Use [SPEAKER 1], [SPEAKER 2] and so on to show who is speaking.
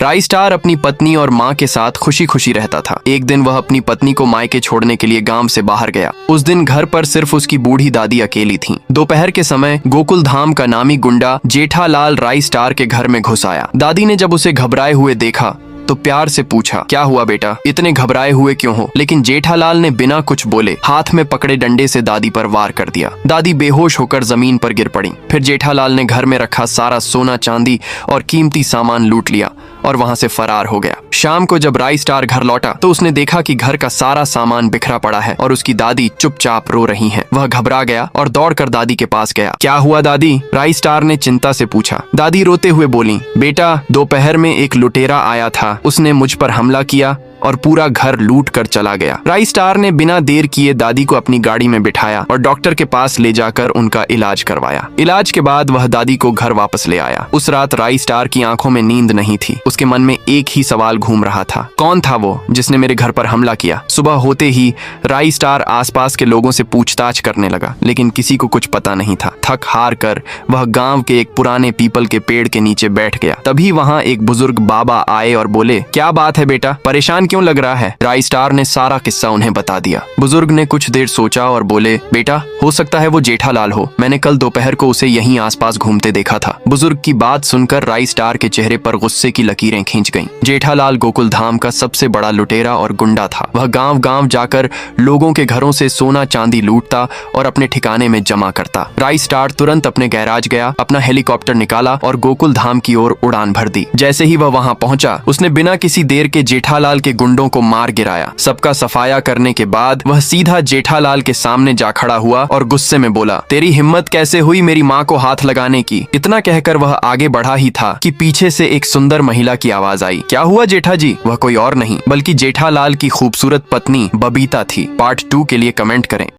[SPEAKER 1] राई स्टार अपनी पत्नी और माँ के साथ खुशी खुशी रहता था। एक दिन वह अपनी पत्नी को मायके छोड़ने के लिए गांव से बाहर गया। उस दिन घर पर सिर्फ उसकी बूढ़ी दादी अकेली थीं। दोपहर के समय गोकुल धाम का नामी गुंडा जेठालाल राई स्टार के घर में घुस आया। दादी ने जब उसे घबराए हुए देखा तो प्यार से पूछा, क्या हुआ बेटा, इतने घबराए हुए क्यों हो? लेकिन जेठालाल ने बिना कुछ बोले हाथ में पकड़े डंडे से दादी पर वार कर दिया। दादी बेहोश होकर जमीन पर गिर पड़ी। फिर जेठालाल ने घर में रखा सारा सोना चांदी और कीमती सामान लूट लिया और वहां से फरार हो गया। शाम को जब राई स्टार घर लौटा तो उसने देखा कि घर का सारा सामान बिखरा पड़ा है और उसकी दादी चुपचाप रो रही हैं। वह घबरा गया और दौड़कर दादी के पास गया। क्या हुआ दादी? राई स्टार ने चिंता से पूछा। दादी रोते हुए बोली, बेटा दोपहर में एक लुटेरा आया था, उसने मुझ पर हमला किया और पूरा घर लूट कर चला गया। राई स्टार ने बिना देर किए दादी को अपनी गाड़ी में बिठाया और डॉक्टर के पास ले जाकर उनका इलाज करवाया। इलाज के बाद वह दादी को घर वापस ले आया। उस रात राई स्टार की आंखों में नींद नहीं थी। उसके मन में एक ही सवाल घूम रहा था, कौन था वो जिसने मेरे घर पर हमला किया? सुबह होते ही राई स्टार आसपास के लोगों से पूछताछ करने लगा, लेकिन किसी को कुछ पता नहीं था। थक हार कर वह गांव के एक पुराने पीपल के पेड़ के नीचे बैठ गया। तभी वहां एक बुजुर्ग बाबा आए और बोले, क्या बात है बेटा, परेशान क्यों लग रहा है? राई स्टार ने सारा किस्सा उन्हें बता दिया। बुजुर्ग ने कुछ देर सोचा और बोले, बेटा हो सकता है वो जेठालाल हो, मैंने कल दोपहर को उसे यहीं आसपास घूमते देखा था। बुजुर्ग की बात सुनकर राई स्टार के चेहरे पर गुस्से की लकीरें खींच गईं। जेठालाल गोकुल धाम का सबसे बड़ा लुटेरा और गुंडा था। वह गांव गांव जाकर लोगों के घरों से सोना चांदी लूटता और अपने ठिकाने में जमा करता। राई स्टार तुरंत अपने गैराज गया, अपना हेलीकॉप्टर निकाला और गोकुल धाम की ओर उड़ान भर दी। जैसे ही वह वहां पहुंचा उसने बिना किसी देर के जेठालाल के गुंडों को मार गिराया। सबका सफाया करने के बाद वह सीधा जेठालाल के सामने जा खड़ा हुआ और गुस्से में बोला, तेरी हिम्मत कैसे हुई मेरी माँ को हाथ लगाने की? इतना कहकर वह आगे बढ़ा ही था कि पीछे से एक सुंदर महिला की आवाज आई। क्या हुआ जेठा जी? वह कोई और नहीं बल्कि जेठालाल की खूबसूरत पत्नी बबीता थी। पार्ट 2 के लिए कमेंट करें।